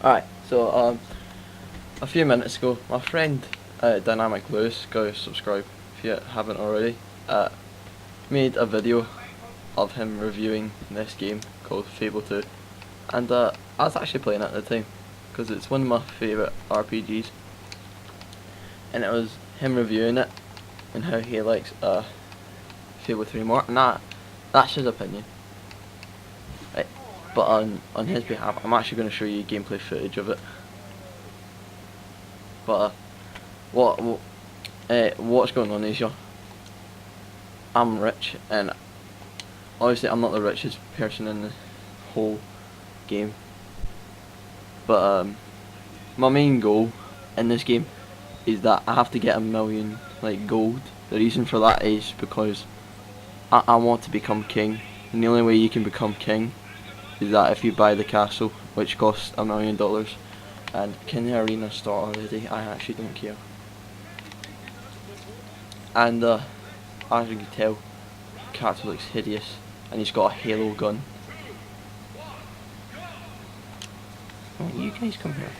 Alright, so a few minutes ago, my friend Dynamic Lewis, go subscribe if you haven't already, made a video of him reviewing this game called Fable 2, and I was actually playing it at the time because it's one of my favourite RPGs, and it was him reviewing it and how he likes Fable 3 more, and that's his opinion. Right. But on his behalf, I'm actually going to show you gameplay footage of it. But what's going on is, I'm rich, and obviously I'm not the richest person in the whole game. But my main goal in this game is that I have to get 1 million gold. The reason for that is because I want to become king, and the only way you can become king is that if you buy the castle, which costs $1 million. And can the arena start already? I actually don't care. And as you can tell, the character looks hideous, and he's got a halo gun. Oh, you guys come here.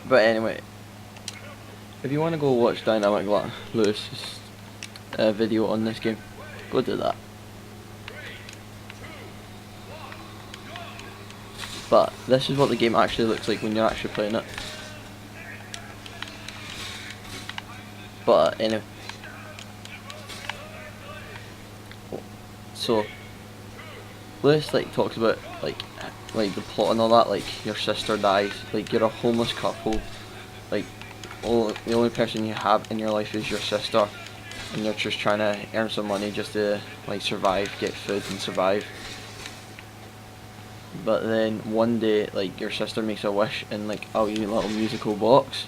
But anyway, if you want to go watch Dynamic Lewis's video on this game, go do that. But this is what the game actually looks like when you're actually playing it. But anyway, so Lewis talks about like the plot and all that. Like, your sister dies, you're a homeless couple, the only person you have in your life is your sister, and you're just trying to earn some money just to survive, get food and survive. But then one day, your sister makes a wish in a wee little musical box,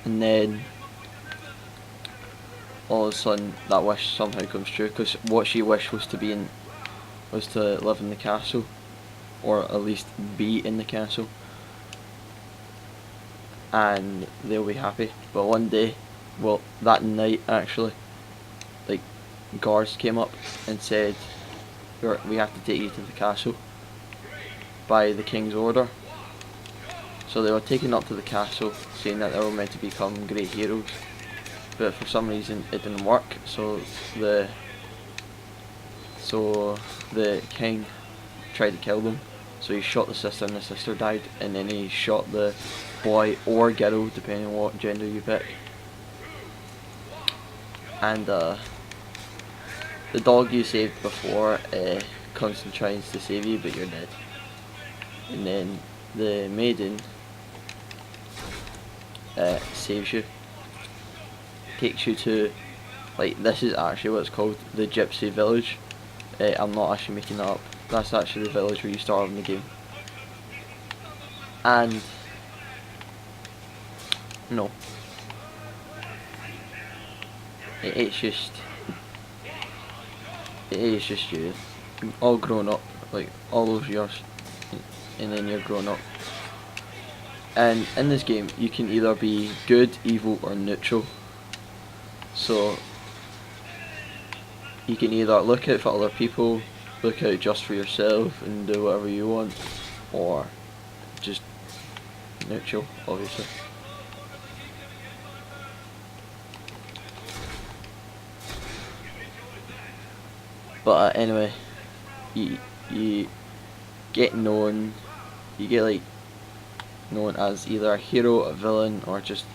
and then all of a sudden that wish somehow comes true, because what she wished was to live in the castle, or at least be in the castle, and they'll be happy. But one day, well, that night actually, guards came up and said, we have to take you to the castle by the king's order. So they were taken up to the castle, saying that they were meant to become great heroes, but for some reason it didn't work. So the king tried to kill them. So he shot the sister, and the sister died, and then he shot the boy or girl, depending on what gender you pick. And the dog you saved before comes and tries to save you, but you're dead. And then the maiden saves you, takes you to, this is actually what it's called, the Gypsy Village. I'm not actually making that up. That's actually the village where you start in the game. And no, it is just you, all grown up, all those years, and then you're grown up. And in this game, you can either be good, evil, or neutral. So you can either look out for other people, look out just for yourself, and do whatever you want, or just neutral, obviously. But anyway, you get known, known as either a hero, a villain, or just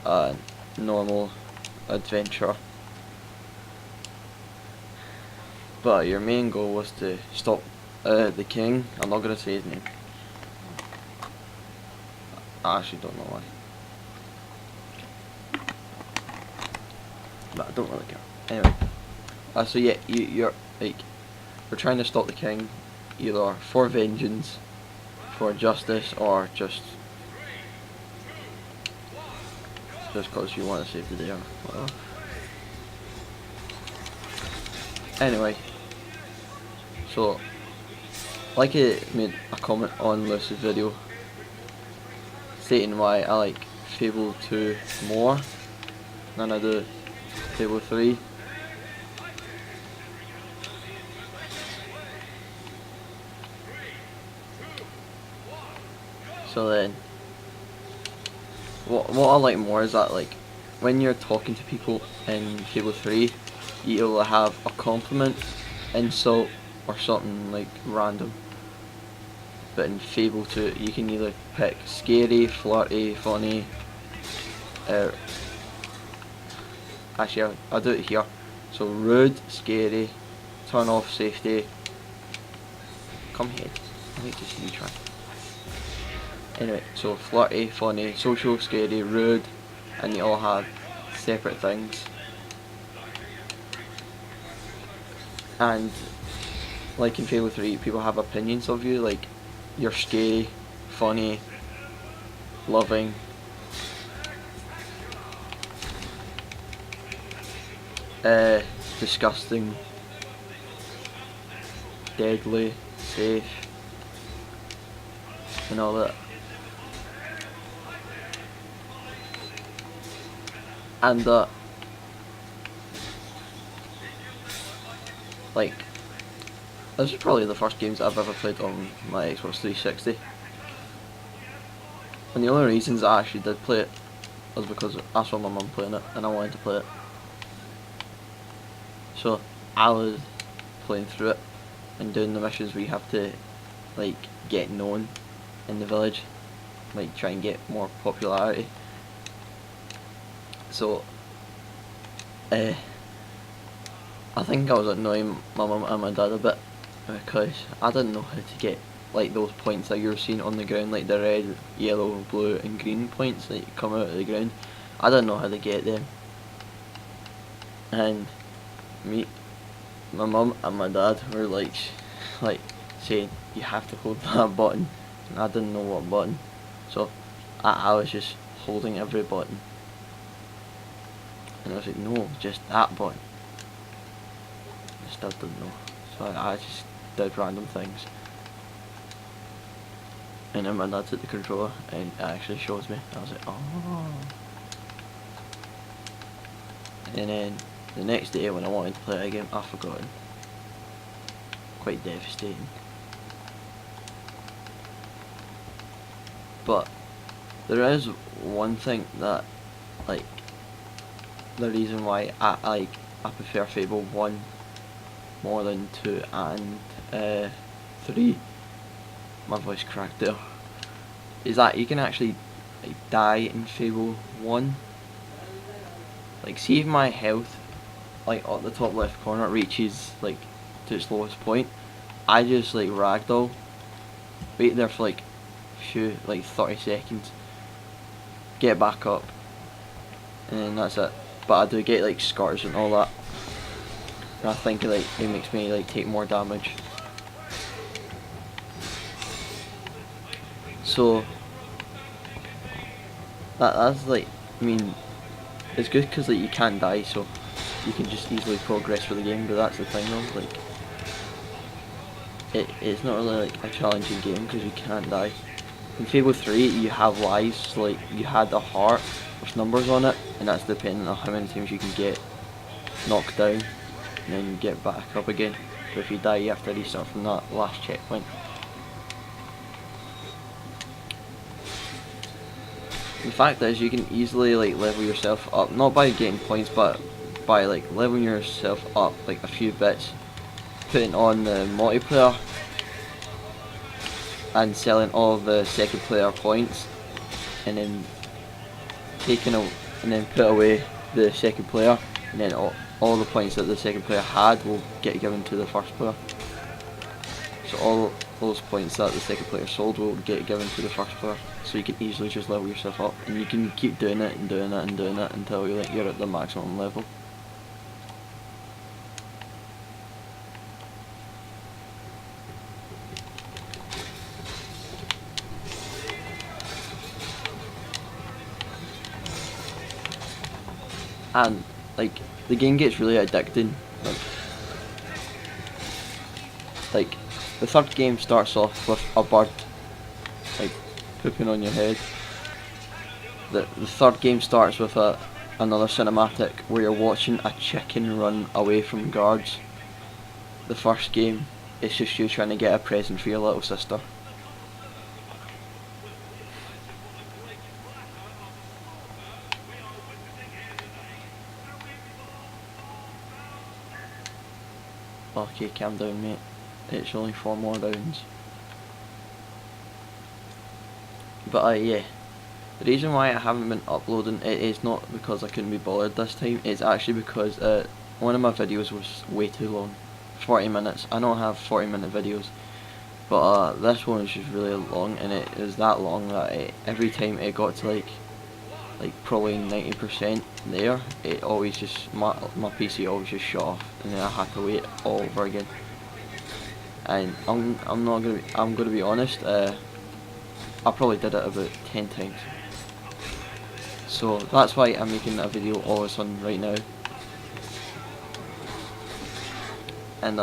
a normal adventurer. But your main goal was to stop the king. I'm not going to say his name. I actually don't know why, but I don't really care. Anyway, so yeah, you're trying to stop the king, either for vengeance, for justice, or just because you want to save the day or whatever. Anyway, so I made a comment on Lewis's video stating why I like Fable 2 more than I do Fable 3. So then, what I like more is that, like, when you're talking to people in Fable 3, you'll have a compliment, insult, or something like random. But in Fable 2, you can either pick scary, flirty, funny. Actually, I'll do it here. So rude, scary, turn off safety. Come here. I need to see you try. Anyway, so flirty, funny, social, scary, rude, and you all have separate things. And like in Fable 3, people have opinions of you, like you're scary, funny, loving, disgusting, deadly, safe, and all that. And like, this is probably the first games I've ever played on my Xbox 360. And the only reasons I actually did play it was because I saw my mum playing it and I wanted to play it. So I was playing through it and doing the missions where you have to like get known in the village, like try and get more popularity. So I think I was annoying my mum and my dad a bit because I didn't know how to get like those points that you're seeing on the ground, like the red, yellow, blue and green points that come out of the ground. I didn't know how to get them. And my mum and my dad were like saying you have to hold that button, and I didn't know what button, so I was just holding every button, and I was like, no, just that button. I still didn't know, so I just did random things, and then my dad took the controller and it actually shows me. I was like, oh. And then the next day when I wanted to play it again, I forgot. Quite devastating. But there is one thing that, like, the reason why I prefer Fable 1 more than 2 and 3, my voice cracked there, is that you can actually like die in Fable 1. Like, see if my health, like at the top left corner, reaches like to its lowest point, I just like ragdoll, wait there for like 30 seconds, get back up, and then that's it. But I do get like scars and all that, and I think like it makes me like take more damage. So that's like, I mean, it's good because like you can't die, so you can just easily progress through the game. But that's the thing though, like it's not really like a challenging game because you can't die. In Fable 3 you have lives, so, like you had a heart with numbers on it, and that's depending on how many times you can get knocked down and then you get back up again. But if you die you have to restart from that last checkpoint. The fact is you can easily like level yourself up, not by getting points but by like leveling yourself up like a few bits, putting on the multiplayer and selling all of the second player points, and then and then put away the second player, and then all the points that the second player had will get given to the first player. So all those points that the second player sold will get given to the first player. So you can easily just level yourself up, and you can keep doing it and doing it and doing it until you're at the maximum level. And like the game gets really addicting. Like the third game starts off with a bird like pooping on your head. The third game starts with another cinematic where you're watching a chicken run away from guards. The first game is just you trying to get a present for your little sister. Okay, calm down, mate. It's only 4 more rounds. But yeah, the reason why I haven't been uploading it is not because I couldn't be bothered this time. It's actually because one of my videos was way too long, 40 minutes. I know I have 40-minute videos, but this one was just really long, and it was that long that every time it got to like probably 90% there, it always just my PC always just shut off, and then I had to wait all over again. And I'm gonna be honest. I probably did it about 10 times. So that's why I'm making a video all of a sudden right now. And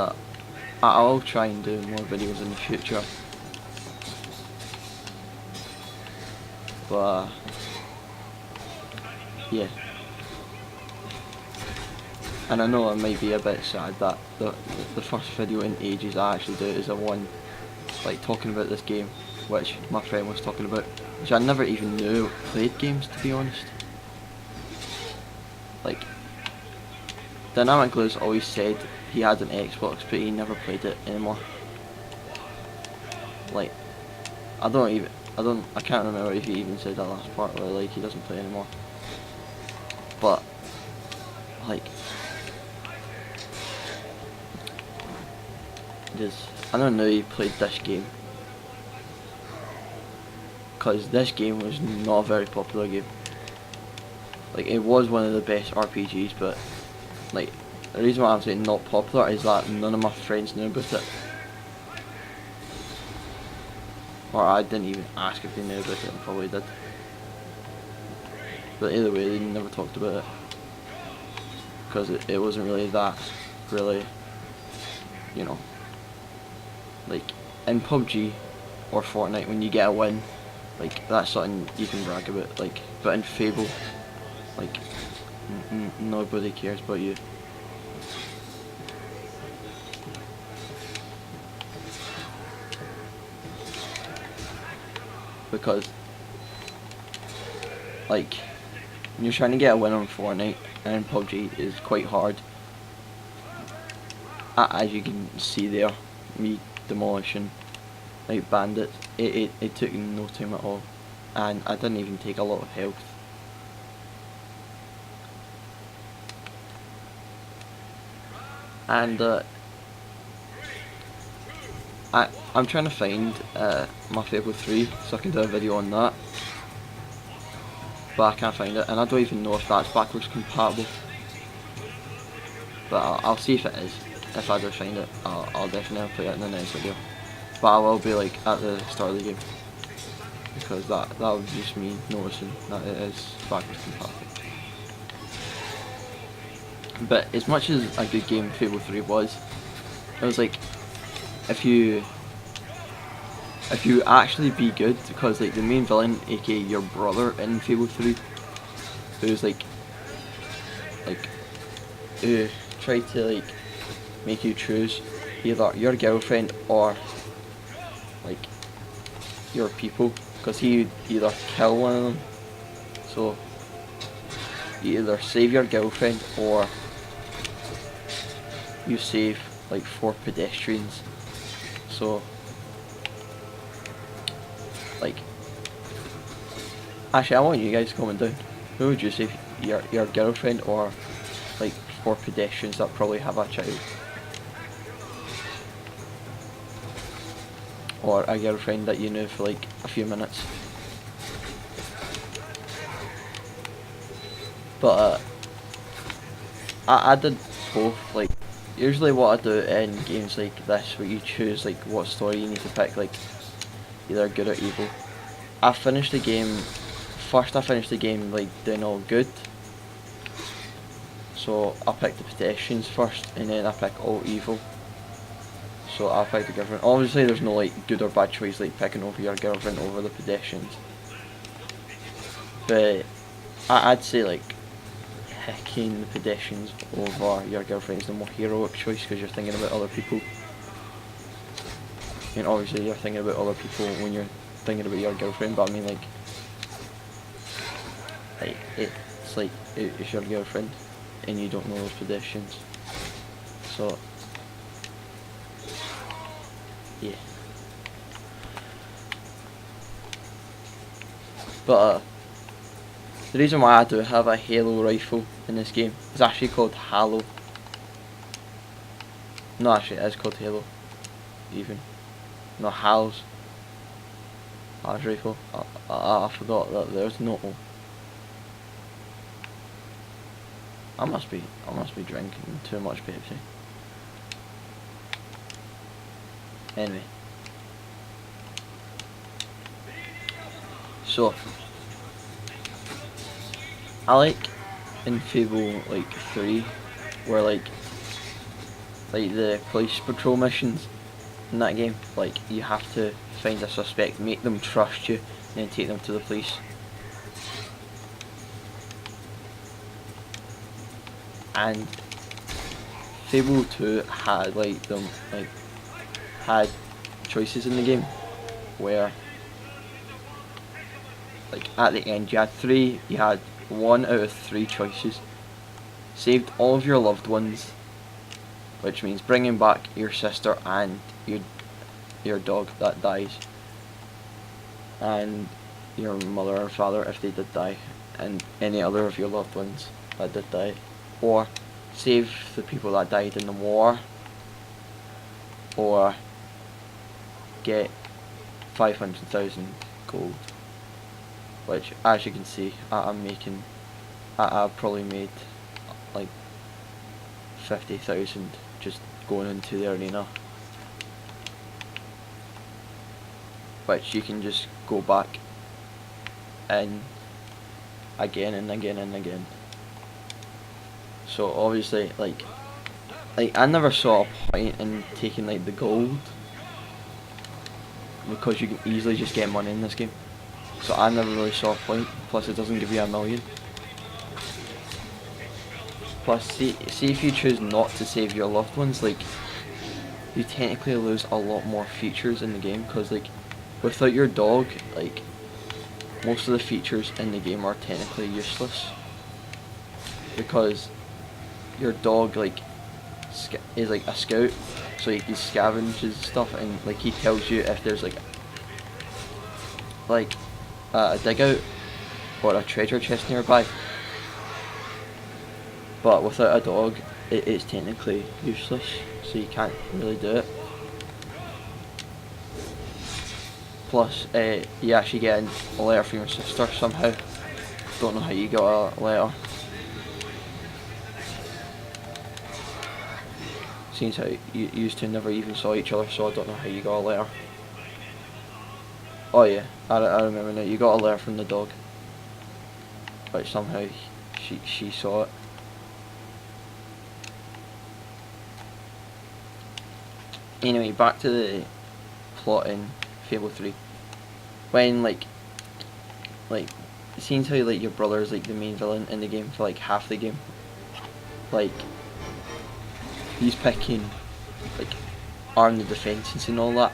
I'll try and do more videos in the future. But yeah. And I know it might be a bit sad that the first video in ages I actually do is a one like talking about this game, which my friend was talking about, which I never even knew played games, to be honest. Like, Dynamic Blues always said he had an Xbox, but he never played it anymore. Like, I can't remember if he even said that last part where like he doesn't play anymore. But like, I don't know he played this game, because this game was not a very popular game. Like, it was one of the best RPGs, but like, the reason why I'm saying not popular is that none of my friends knew about it. Or I didn't even ask if they knew about it, and probably did. But either way, they never talked about it, because it wasn't really that, you know, like in PUBG or Fortnite when you get a win, like that's something you can brag about, like, but in Fable, like, nobody cares about you. Because like, when you're trying to get a win on Fortnite and PUBG is quite hard. As you can see there, me demolishing like bandits, it took no time at all, and I didn't even take a lot of health. And I'm trying to find my Fable 3 so I can do a video on that, but I can't find it, and I don't even know if that's backwards compatible. But I'll see if it is. If I do find it, I'll definitely play it in the next video. But I will be like at the start of the game, because that was just me noticing that it is backwards compatible. But as much as a good game Fable 3 was, it was like, if you actually be good, because like the main villain, aka your brother in Fable 3, who's like who tried to like make you choose either your girlfriend or like your people, because he would either kill one of them. So you either save your girlfriend or you save like 4 pedestrians. So like, actually I want you guys to comment down, who would you save, your girlfriend or like 4 pedestrians that probably have a child? Or a girlfriend that you knew for like a few minutes. But I did both. Like, usually what I do in games like this, where you choose like what story you need to pick, like either good or evil, I finished the game like doing all good. So I picked the pedestrians first, and then I pick all evil. So I'll pick the girlfriend. Obviously there's no like good or bad choice, like picking over your girlfriend over the pedestrians. But I'd say like picking the pedestrians over your girlfriend is the more heroic choice, because you're thinking about other people. I mean, obviously you're thinking about other people when you're thinking about your girlfriend, but I mean like it's like it's your girlfriend and you don't know those pedestrians. So yeah. But the reason why I do have a Halo rifle in this game is actually called Halo. No, actually, it is called Halo. Even. No, Halo's. Halo's rifle. I forgot that there's no. I must be drinking too much Pepsi. Anyway. So, I like in Fable like 3 where like the police patrol missions in that game, like you have to find a suspect, make them trust you, and then take them to the police. And Fable 2 had had choices in the game where like at the end you had 1 out of 3 choices. Saved all of your loved ones, which means bringing back your sister and your dog that dies, and your mother or father if they did die, and any other of your loved ones that did die, or save the people that died in the war, or get 500,000 gold, which as you can see I've probably made like 50,000 just going into the arena, which you can just go back in again and again and again. So obviously like I never saw a point in taking like the gold, because you can easily just get money in this game. So I never really saw a point, plus it doesn't give you 1,000,000. Plus see if you choose not to save your loved ones, like you technically lose a lot more features in the game, because like without your dog, like most of the features in the game are technically useless, because your dog like is like a scout, so he scavenges stuff, and like he tells you if there's like a dig out or a treasure chest nearby. But without a dog, it's technically useless, so you can't really do it. Plus, you actually get a letter from your sister somehow. Don't know how you got a letter. Seems how you used to never even saw each other, so I don't know how you got a letter. Oh yeah, I remember now. You got a letter from the dog, but somehow she saw it. Anyway, back to the plot in Fable 3. When like it seems how like your brother's like the main villain in the game for like half the game. Like he's picking like arm the defences and all that,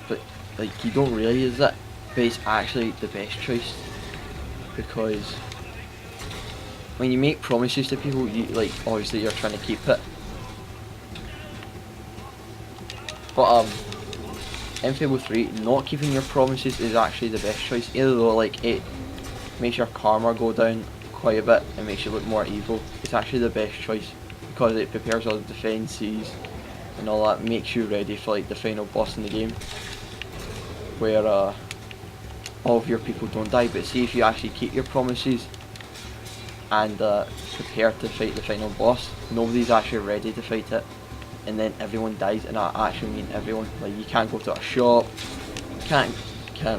but like you don't realise that, but it's actually the best choice, because when you make promises to people, you like obviously you're trying to keep it. But in Fable 3, not keeping your promises is actually the best choice, even though like it makes your karma go down quite a bit and makes you look more evil. It's actually the best choice, because it prepares all the defences and all that, makes you ready for like the final boss in the game, where all of your people don't die. But see if you actually keep your promises and prepare to fight the final boss, nobody's actually ready to fight it, and then everyone dies, and I actually mean everyone. Like you can't go to a shop, you can't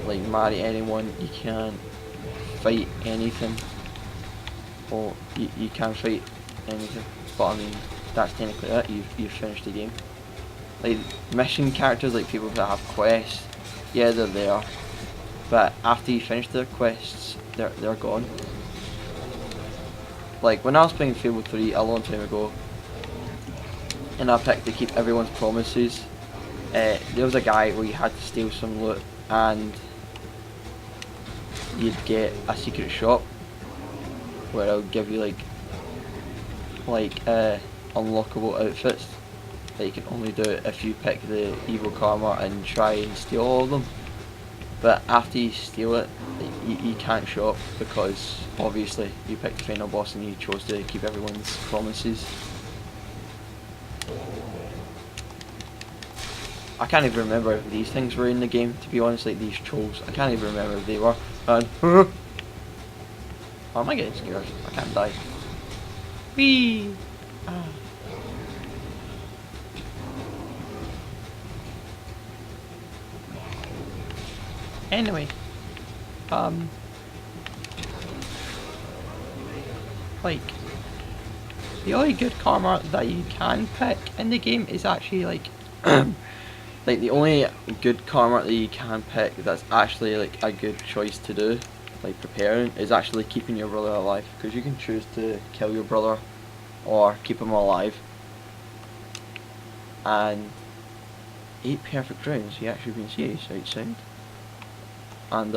like marry anyone, you can't fight anything, or you can't fight anything. But I mean, that's technically it. You've finished the game. Like mission characters, like people that have quests, yeah, they're there, but after you finish their quests, they're gone. Like when I was playing Fable 3 a long time ago, and I picked to keep everyone's promises, there was a guy where you had to steal some loot and you'd get a secret shop where it'll give you like unlockable outfits, that you can only do it if you pick the evil karma and try and steal all of them. But after you steal it, you can't show up because obviously you picked the final boss and you chose to keep everyone's promises. I can't even remember if these things were in the game, to be honest, like these trolls. I can't even remember if they were. And why am I getting scared? I can't die. Whee! Ah. Anyway, like, the only good karma that you can pick in the game is actually like, like the only good karma that you can pick that's actually like a good choice to do, like preparing, is actually keeping your brother alive, because you can choose to kill your brother or keep him alive. And 8 perfect rounds, you actually been serious outside. And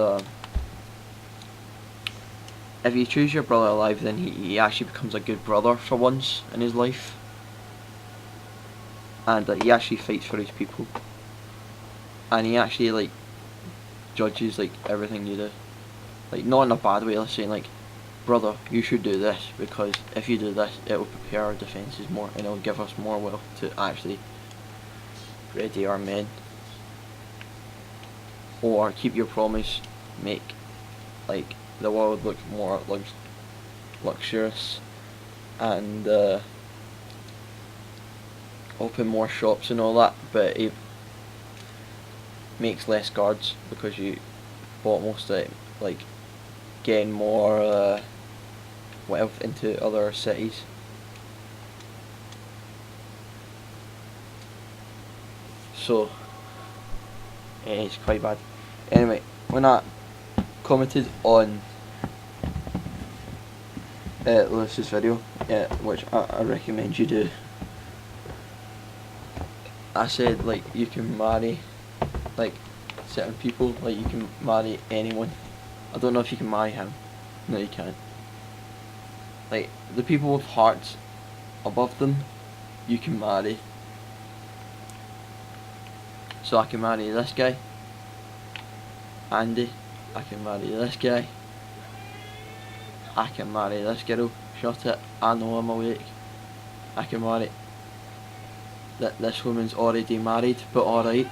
if you choose your brother alive, then he actually becomes a good brother for once in his life. And he actually fights for his people. And he actually like judges like everything you do. Like not in a bad way, let's say like, brother, you should do this, because if you do this, it will prepare our defences more and it will give us more wealth to actually ready our men. Or keep your promise, make like the world look more luxurious, and open more shops and all that, but it makes less guards because you bought most of it, like getting more wealth into other cities. So it's quite bad. Anyway, when I commented on Lewis's video, which I recommend you do, I said like you can marry like certain people, like you can marry anyone. I don't know if you can marry him. No, you can't. Like the people with hearts above them, you can marry. So I can marry this guy, Andy. I can marry this guy. I can marry this girl. Shut it. I know I'm awake. I can marry. This woman's already married, but alright.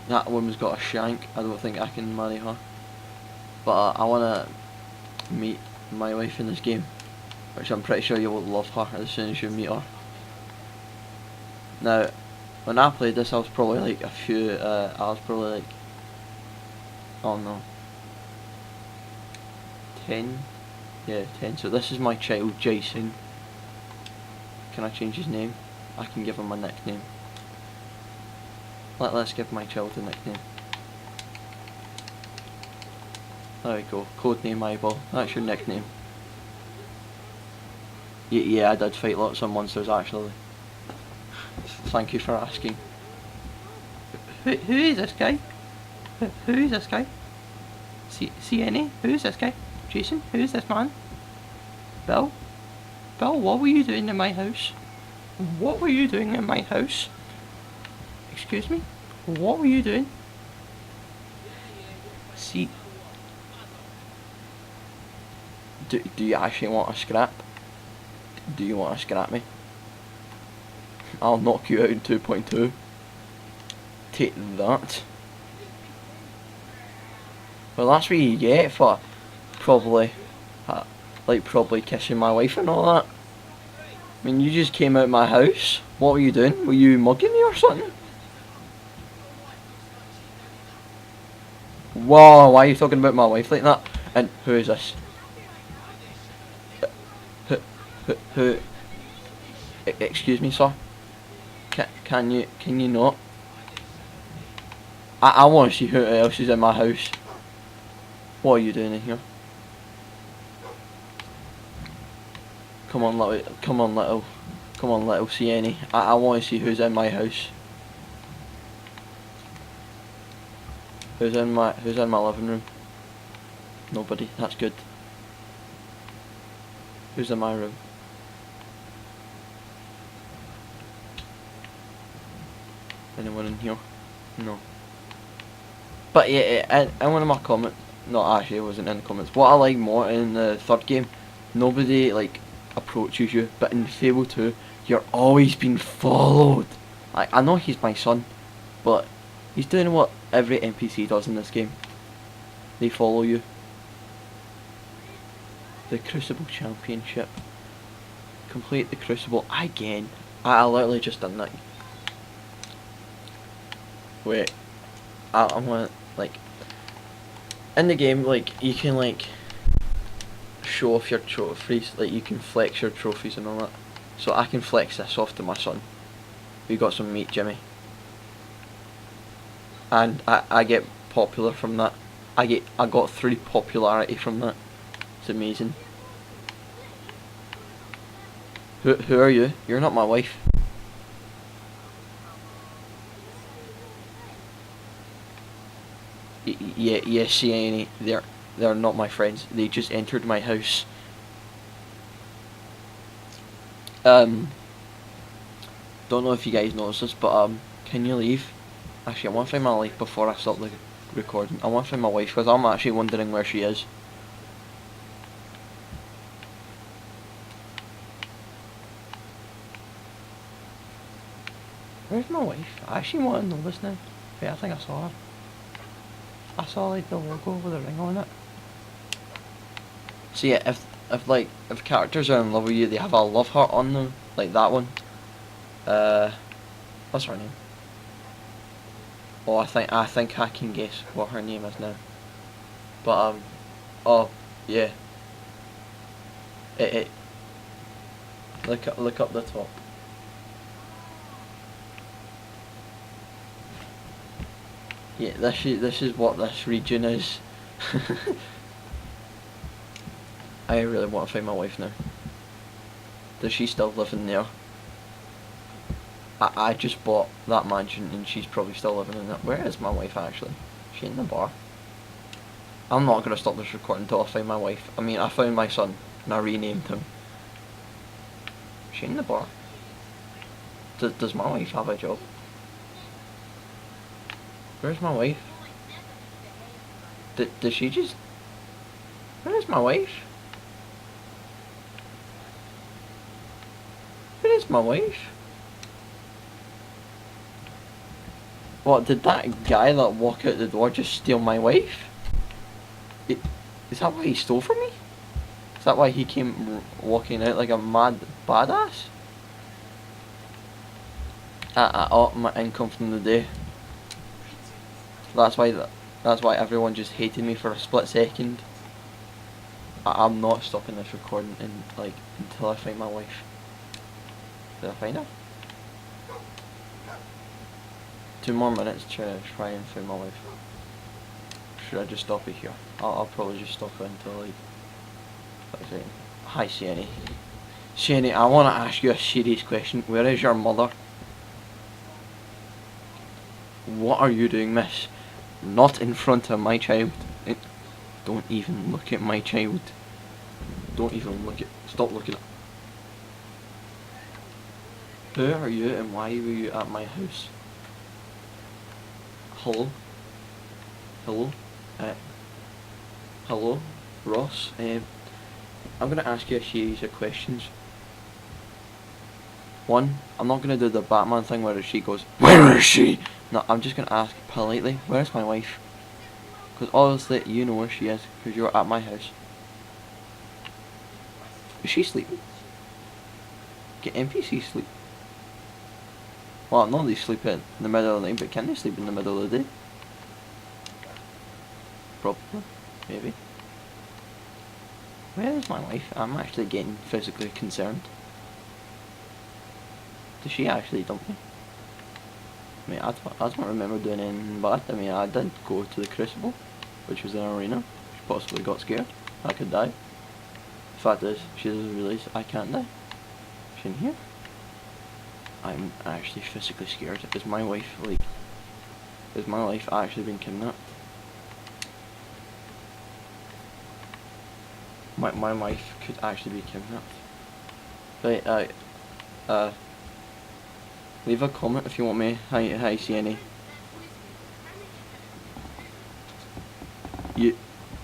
That woman's got a shank. I don't think I can marry her. But I wanna meet my wife in this game, which I'm pretty sure you will love her as soon as you meet her. Now, when I played this, I was probably like I was probably like, oh no, 10? Yeah, 10. So this is my child, Jason. Can I change his name? I can give him a nickname. Let's give my child a nickname. There we go, codename Eyeball. That's your nickname. Yeah, I did fight lots of monsters actually. Thank you for asking. Who is this guy? Who is this guy? See any? Who is this guy? Jason? Who is this man? Bill? Bill, what were you doing in my house? What were you doing in my house? Excuse me? What were you doing? See... Do you actually want a scrap? Do you want to scrap me? I'll knock you out in 2.2. Take that. Well, that's what you get for probably kissing my wife and all that. I mean, you just came out of my house. What were you doing? Were you mugging me or something? Whoa, why are you talking about my wife like that? And who is this? Who? Excuse me, sir. Can you not? I want to see who else is in my house. What are you doing in here? Come on, little Sienna. I want to see who's in my house. Who's in my living room? Nobody. That's good. Who's in my room? anyone in here. No. But yeah, in one of my comments, no, actually, it wasn't in the comments. What I like more in the third game, nobody like approaches you, but in Fable 2, you're always being followed. Like, I know he's my son, but he's doing what every NPC does in this game. They follow you. The Crucible Championship. Complete the Crucible again. I literally just done that. Wait, I want like in the game, like you can like show off your trophies, like you can flex your trophies and all that. So I can flex this off to my son. We got some meat, Jimmy, and I get popular from that. I got 3 popularity from that. It's amazing. Who are you? You're not my wife. Yeah, Sienna, they're not my friends. They just entered my house. Don't know if you guys noticed this, but can you leave? Actually, I want to find my wife before I stop the recording. I want to find my wife because I'm actually wondering where she is. Where's my wife? I actually want to know this now. Wait, I think I saw her. I saw like the logo with a ring on it. So yeah, if characters are in love with you, they have a love heart on them, like that one. What's her name? Oh, I think I can guess what her name is now. But oh yeah. It look up the top. Yeah, this is what this region is. I really want to find my wife now. Does she still live in there? I just bought that mansion and she's probably still living in it. Where is my wife actually? Is she in the bar? I'm not gonna stop this recording until I find my wife. I mean, I found my son and I renamed him. Is she in the bar? Does my wife have a job? Where's my wife? Does she just... Where's my wife? Where is my wife? What, did that guy that walked out the door just steal my wife? Is that why he stole from me? Is that why he came walking out like a mad badass? Oh, my income from the day. That's why everyone just hated me for a split second. I'm not stopping this recording until I find my wife. Did I find her? 2 more minutes to try and find my wife. Should I just stop it here? I'll probably just stop it until like... Hi Sienna. Sienna, I want to ask you a serious question. Where is your mother? What are you doing, miss? Not in front of my child. Don't even look at my child. Don't even look at... Stop looking at... Who are you and why were you at my house? Hello? Hello? Hello? Ross? I'm going to ask you a series of questions. 1, I'm not going to do the Batman thing where she goes, "Where is she?" No, I'm just going to ask politely, where's my wife? Because obviously you know where she is, because you're at my house. Is she sleeping? Get NPCs sleep. Well, no, they sleep in the middle of the night, but can they sleep in the middle of the day? Probably. Maybe. Where is my wife? I'm actually getting physically concerned. Does she actually dump me? I mean, I don't remember doing anything bad. I mean, I did go to the Crucible, which was an arena. She possibly got scared. I could die. The fact is, she doesn't realise I can't die. She in here? I'm actually physically scared. Is my wife actually been kidnapped? My wife could actually be kidnapped. Right, Leave a comment if you want me. Hi, see any.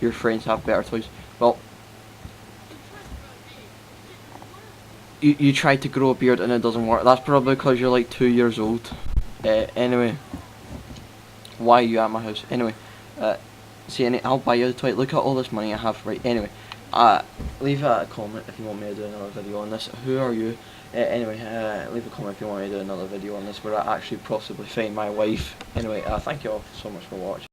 Your friends have better toys. Well, you tried to grow a beard and it doesn't work. That's probably because you're like 2 years old. Anyway, why are you at my house? Anyway, see any. I'll buy you the toy. Look at all this money I have. Right. Anyway, leave a comment if you want me to do another video on this. Who are you? Anyway, leave a comment if you want me to do another video on this where I actually possibly find my wife. Anyway, thank you all so much for watching.